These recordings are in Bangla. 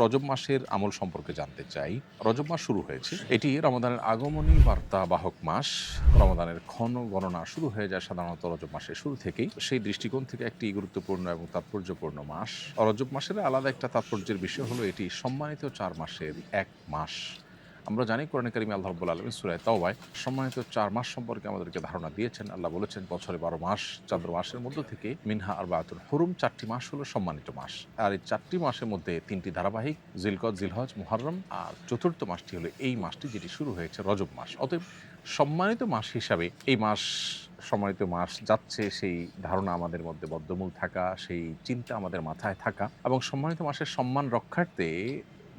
রজব মাসের আমল সম্পর্কে জানতে চাই। রজব মাস শুরু হয়েছে। এটি রমাদানের আগমনী বার্তা বাহক মাস। রমাদানের ক্ষণ গণনা শুরু হয়ে যায় সাধারণত রজব মাসের শুরু থেকেই। সেই দৃষ্টিকোণ থেকে একটি গুরুত্বপূর্ণ এবং তাৎপর্যপূর্ণ মাস। রজব মাসের আলাদা একটা তাৎপর্যের বিষয় হলো এটি সম্মানিত ৪ মাসের এক মাস। আমরা জানি কোরআনে কারিমে আল্লাহ রাব্বুল আলামিন সূরা তাওবায় সম্মানিত ৪ মাস সম্পর্কে আমাদেরকে ধারণা দিয়েছেন। আল্লাহ বলেছেন বছরে ১২ মাস, চন্দ্র মাসের মধ্য থেকে মিনহা আরবাতুল হুরুম ৪টি মাস হলো সম্মানিত মাস। আর এই ৪টি মাসের মধ্যে ৩টি ধারাবাহিক জিলকদ, জিলহজ, মুহররম, আর চতুর্থ মাসটি হলো এই মাসটি যেটি শুরু হয়েছে রজব মাস। অতএব সম্মানিত মাস হিসাবে এই মাস সম্মানিত মাস যাচ্ছে সেই ধারণা আমাদের মধ্যে বদ্ধমূল থাকা, সেই চিন্তা আমাদের মাথায় থাকা এবং সম্মানিত মাসের সম্মান রক্ষার্থে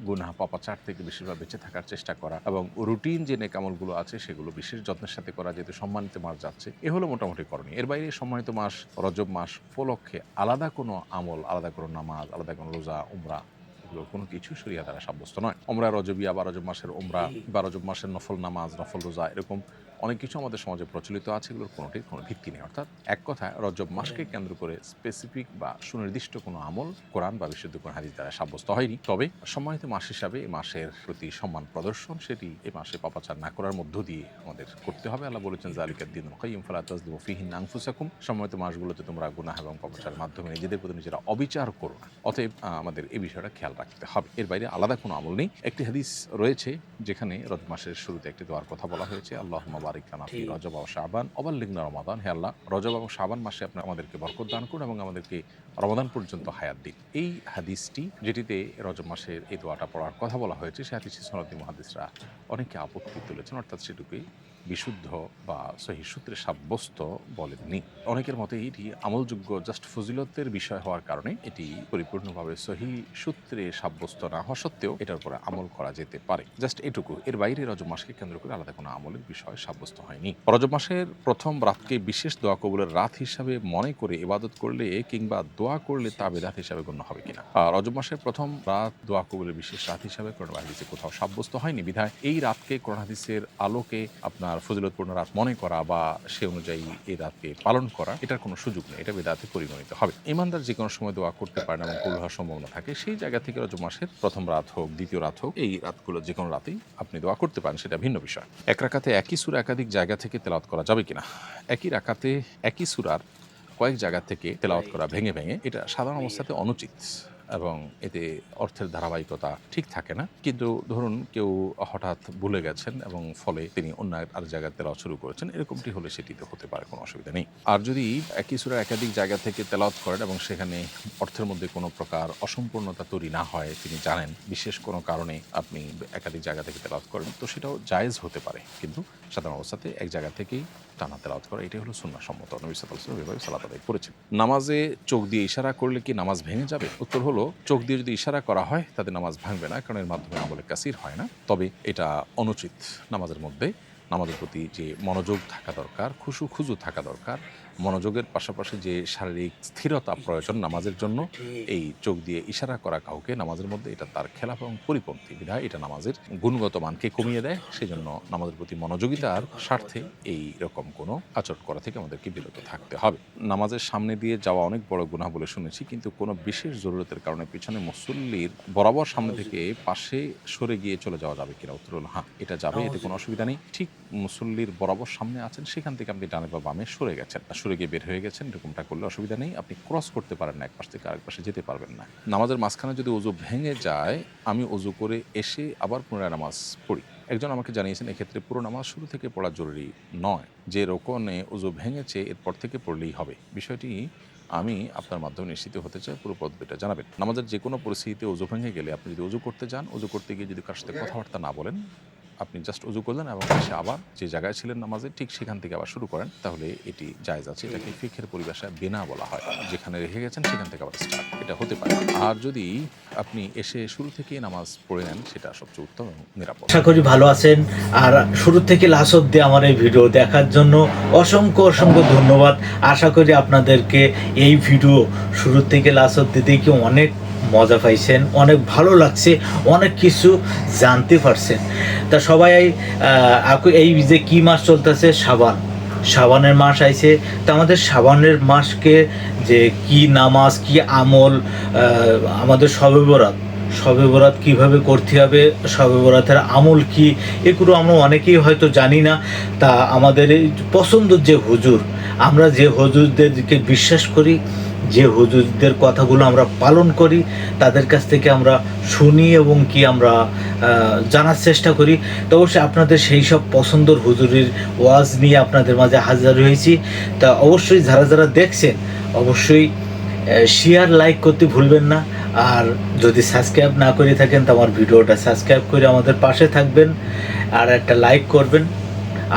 গুনাহ পাপাচার থেকে বেশিরভাগ বেঁচে থাকার চেষ্টা করা এবং রুটিন যে নেক আমলগুলো আছে সেগুলো বিশেষ যত্নের সাথে করা, যেহেতু সম্মানিত মাস যাচ্ছে এ হলো মোটামুটি করণীয়। এর বাইরে সম্মানিত মাস রজব মাস উপলক্ষে আলাদা কোনো আমল, আলাদা কোনো নামাজ, আলাদা কোনো রোজা, উমরা এগুলোর কোনো কিছু শরিয়া দ্বারা সাব্যস্ত নয়। ওমরা রজবিয়া বা রজব মাসের ওমরা বা রজব মাসের নফল নামাজ, নফল রোজা এরকম অনেক কিছু আমাদের সমাজে প্রচলিত আছে, এগুলোর কোনোটির কোনো ভিত্তি নেই। অর্থাৎ এক কথায় রজব মাসকে কেন্দ্র করে স্পেসিফিক বা সুনির্দিষ্ট কোনো আমল কোরআন বা বিশুদ্ধ কোরআন হাদিস দ্বারা সাব্যস্ত হয়নি। তবে সম্মানিত মাস হিসাবে এই মাসের প্রতি সম্মান প্রদর্শন সেটি এই মাসে পাপাচার না করার মধ্য দিয়ে আমাদের করতে হবে। আল্লাহ বলেছেন যালিকাদ দীনুল কাইয়্যিম ফালা তাজলিমু ফীহিন্না আনফুসাকুম। সম্মানিত মাসগুলোতে তোমরা গুনাহ এবং পাপাচারের মাধ্যমে নিজেদের প্রতি নিজেরা অবিচার করো না। অতএব আমাদের এই বিষয়টা খেয়াল রাখতে হবে। এর বাইরে আলাদা কোনো আমল নেই। একটি হাদিস রয়েছে যেখানে রজব মাসের শুরুতে একটি দোয়ার কথা বলা হয়েছে, আল্লাহুম্মা বারিক লানা ফি রজব ওয়া শাবান ওয়া বাল্লিগনা রমাদান। হে আল্লাহ, রজব এবং শাবান মাসে আপনি আমাদেরকে বরকত দান করুন এবং আমাদেরকে রমাদান পর্যন্ত হায়াত দিন। এই হাদিসটি যেটিতে রজব মাসের এই দোয়াটা পড়ার কথা বলা হয়েছে, সে হাদিসে সনদী মুহাদ্দিসরা অনেকে আপত্তি তুলেছেন, অর্থাৎ সেটুকুই বিশুদ্ধ বা সহিহ সূত্রে সাব্যস্ত বলেননি। অনেকের মতে এটি আমলযোগ্য জাস্ট ফজিলতের বিষয় হওয়ার কারণে এটি পরিপূর্ণভাবে সহিহ সূত্রে সাব্যস্ত না হওয়া সত্ত্বেও এটার উপরে আমল করা যেতে পারে, জাস্ট এটুকু। এর বাইরে রজব মাসকে কেন্দ্র করে আলাদা কোনো আমলের বিষয় সাব্যস্ত হয়নি। রজব মাসের প্রথম রাতকে বিশেষ দোয়া কবুলের রাত হিসাবে মনে করে ইবাদত করলে কিংবা দোয়া করলে তা বেদাত হিসাবে গণ্য হবে কিনা। রজব মাসের প্রথম রাত দোয়া কবুলের বিশেষ রাত হিসাবে কোরআন হাদিসে কোথাও সাব্যস্ত হয়নি, বিধায় এই রাতকে কোরআন হাদিসের আলোকে আপনার ফজিলতপূর্ণ রাত মনে করা বা সে অনুযায়ী এই রাতকে পালন করা এটার কোনো সুযোগ নেই, এটা বেদাতে পরিগণিত হবে। ইমানদার যে কোনো সময় দোয়া করতে পারেন এবং কবুল হওয়ার সম্ভাবনা থাকে, সেই জায়গা থেকে রজব মাসের প্রথম রাত হোক, দ্বিতীয় রাত হোক, এই রাতগুলো যে কোনো রাতেই আপনি দোয়া করতে পারেন, সেটা ভিন্ন বিষয়। এক রাকাতে একই সূরা একাধিক জায়গা থেকে তেলাওয়াত করা যাবে কিনা। একই রাকাতে একই সূরার কয়েক জায়গা থেকে তেলাওয়াত করা ভেঙে ভেঙে এটা সাধারণ অবস্থাতে অনুচিত এবং এতে অর্থের ধারাবাহিকতা ঠিক থাকে না। কিন্তু ধরুন কেউ হঠাৎ ভুলে গেছেন এবং ফলে তিনি অন্য আর জায়গায় তেলাওয়াত শুরু করেছেন, এরকমটি হলে সেটিতে হতে পারে, কোনো অসুবিধা নেই। আর যদি একই সূরা একাধিক জায়গা থেকে তেলাওয়াত করেন এবং সেখানে অর্থের মধ্যে কোনো প্রকার অসম্পূর্ণতা তৈরি না হয়, তিনি জানেন বিশেষ কোনো কারণে আপনি একাধিক জায়গা থেকে তেলাওয়াত করেন, তো সেটাও জায়েজ হতে পারে। কিন্তু সাধারণ অবস্থাতে এক জায়গা থেকেই টানা তেলাওয়াত করা এটাই হলো সুন্নাহসম্মত। নবী সাল্লাল্লাহু আলাইহি ওয়াসাল্লাম এভাবে সালাত আদায় করেছেন। নামাজে চোখ দিয়ে ইশারা করলে কি নামাজ ভেঙে যাবে? উত্তর হলো, চোখ দিয়ে যদি ইশারা করা হয় তাতে নামাজ ভাঙবে না, কারণ এর মাধ্যমে আমলে কাসির হয় না। তবে এটা অনুচিত। নামাজের মধ্যে নামাজের প্রতি যে মনোযোগ থাকা দরকার, খুজু থাকা দরকার, মনোযোগের পাশাপাশি যে শারীরিক স্থিরতা প্রয়োজন নামাজের জন্য, এই চোখ দিয়ে ইশারা করা কাউকে নামাজের মধ্যে এটা তার খেলাফ এবং পরিপন্থী, বিধায় এটা নামাজের গুণগত মানকে কমিয়ে দেয়। সেই জন্য নামাজের প্রতি মনোযোগিতার স্বার্থে এই রকম কোনো আচরণ করা থেকে আমাদেরকে বিরত থাকতে হবে। নামাজের সামনে দিয়ে যাওয়া অনেক বড় গুনাহ বলে শুনেছি, কিন্তু কোনো বিশেষ জরুরতের কারণে পিছনে মুসল্লির বরাবর সামনে থেকে পাশে সরে গিয়ে চলে যাওয়া যাবে কিনা। উত্তর হলো হ্যাঁ, এটা যাবে, এতে কোনো অসুবিধা নেই। ঠিক মুসল্লির বরাবর সামনে আছেন, সেখান থেকে আপনি ডানে বা বামে সরে গেছেন, সরে গিয়ে বের হয়ে গেছেন, এরকমটা করলে অসুবিধা নেই। আপনি ক্রস করতে পারেন না, এক পাশ থেকে আরেক পাশে যেতে পারবেন না। নামাজের মাঝখানে যদি ওযু ভেঙে যায়, আমি ওযু করে এসে আবার পুনরায় নামাজ পড়ি। একজন আমাকে জানিয়েছেন এক্ষেত্রে পুরো নামাজ শুরু থেকে পড়া জরুরি নয়, যে রোকনে ওযু ভেঙেছে এরপর থেকে পড়লেই হবে। বিষয়টি আমি আপনার মাধ্যমে নিশ্চিত হতে চাই, পুরো পদ্ধতিটা জানাবেন। নামাজের যে কোনো পরিস্থিতিতে ওযু ভেঙে গেলে আপনি যদি ওযু করতে যান, ওযু করতে গিয়ে যদি কার সাথে কথাবার্তা না বলেন, আপনি জাস্ট ওযু করলেন এবং এসে আবার যে জায়গায় ছিলেন নামাজে ঠিক সেখান থেকে আবার শুরু করেন, তাহলে এটি জায়েজ আছে। এটাকে ফিকহের পরিভাষায় বিনা বলা হয়, যেখানে রেখে গেছেন সেখান থেকে আবার স্টার্ট, এটা হতে পারে। আর যদি আপনি এসে শুরু থেকেই নামাজ পড়ে নেন, সেটা সবচেয়ে উত্তম এবং নিরাপদ। আশা করি ভালো আছেন। আর শুরু থেকে লাস্ট অবধি আমার এই ভিডিও দেখার জন্য অসংখ্য ধন্যবাদ। আশা করি আপনাদেরকে এই ভিডিও শুরু থেকে লাস্ট অবধি দেখে অনেক মজা পাইছেন, অনেক ভালো লাগছে, অনেক কিছু জানতে পারছেন। তা সবাই এই যে কি মাস চলতেছে, শাবানের মাস আইছে। তো আমাদের শাবানের মাসকে যে কি নামাজ, কি আমল, আমাদের শবে বরাত শবে বরাত কীভাবে করতে হবে, শবে বরাতের আমল কি, এগুলো আমরা অনেকেই হয়তো জানি না। তা আমাদের এই পছন্দের যে হুজুর, আমরা যে হুজুরদেরকে বিশ্বাস করি, যে হুজুরদের কথাগুলো আমরা পালন করি, তাদের কাছ থেকে আমরা শুনি এবং কি আমরা জানার চেষ্টা করি। তো অবশ্যই আপনাদের সেই সব পছন্দের হুজুরের ওয়াজ নিয়ে আপনাদের মাঝে হাজির হয়েছি। তা অবশ্যই যারা যারা দেখছেন অবশ্যই শেয়ার লাইক করতে ভুলবেন না। আর যদি সাবস্ক্রাইব না করে থাকেন তো আমার ভিডিওটা সাবস্ক্রাইব করে আমাদের পাশে থাকবেন, আর একটা লাইক করবেন,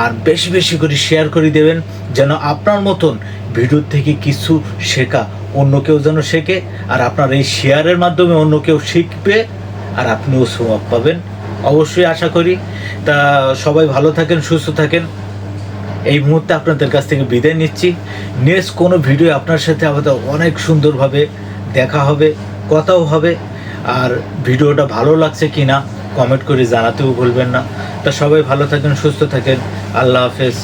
আর বেশি বেশি করে শেয়ার করে দেবেন, যেন আপনার মতন ভিডিওর থেকে কিছু শেখা অন্য কেউ যেন শেখে, আর আপনার এই শেয়ারের মাধ্যমে অন্য কেউ শিখবে আর আপনিও সওয়াব পাবেন অবশ্যই আশা করি। তা সবাই ভালো থাকেন, সুস্থ থাকেন। এই মুহূর্তে আপনাদের কাছ থেকে বিদায় নিচ্ছি। নেক্সট কোনো ভিডিও আপনার সাথে আমাদের অনেক সুন্দরভাবে দেখা হবে, কথাও হবে। আর ভিডিওটা ভালো লাগছে কি না কমেন্ট করে জানাতেও ভুলবেন না। তা সবাই ভালো থাকেন, সুস্থ থাকেন। আল্লাহ হাফেজ।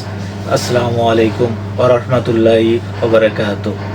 আসসালামু আলাইকুম ওয়া রাহমাতুল্লাহি ওয়া বারাকাতুহু।